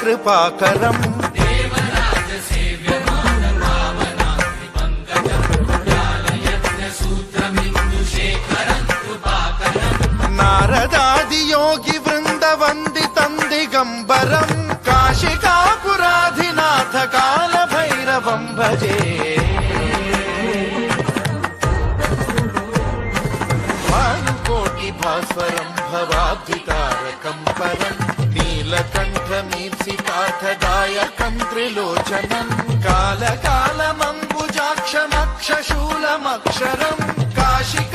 कृपाकरम् नारदादियोगि वृन्दवन्दितं दिगम्बरम् काशिकापुराधिनाथ कालभैरवं भजे भास्वरं भवाब्धितारकं परं नीलकण्ठमीप्सितार्थदायकं त्रिलोचनं कालकालमम्बुजाक्षमक्षशूलमक्षरं काशिका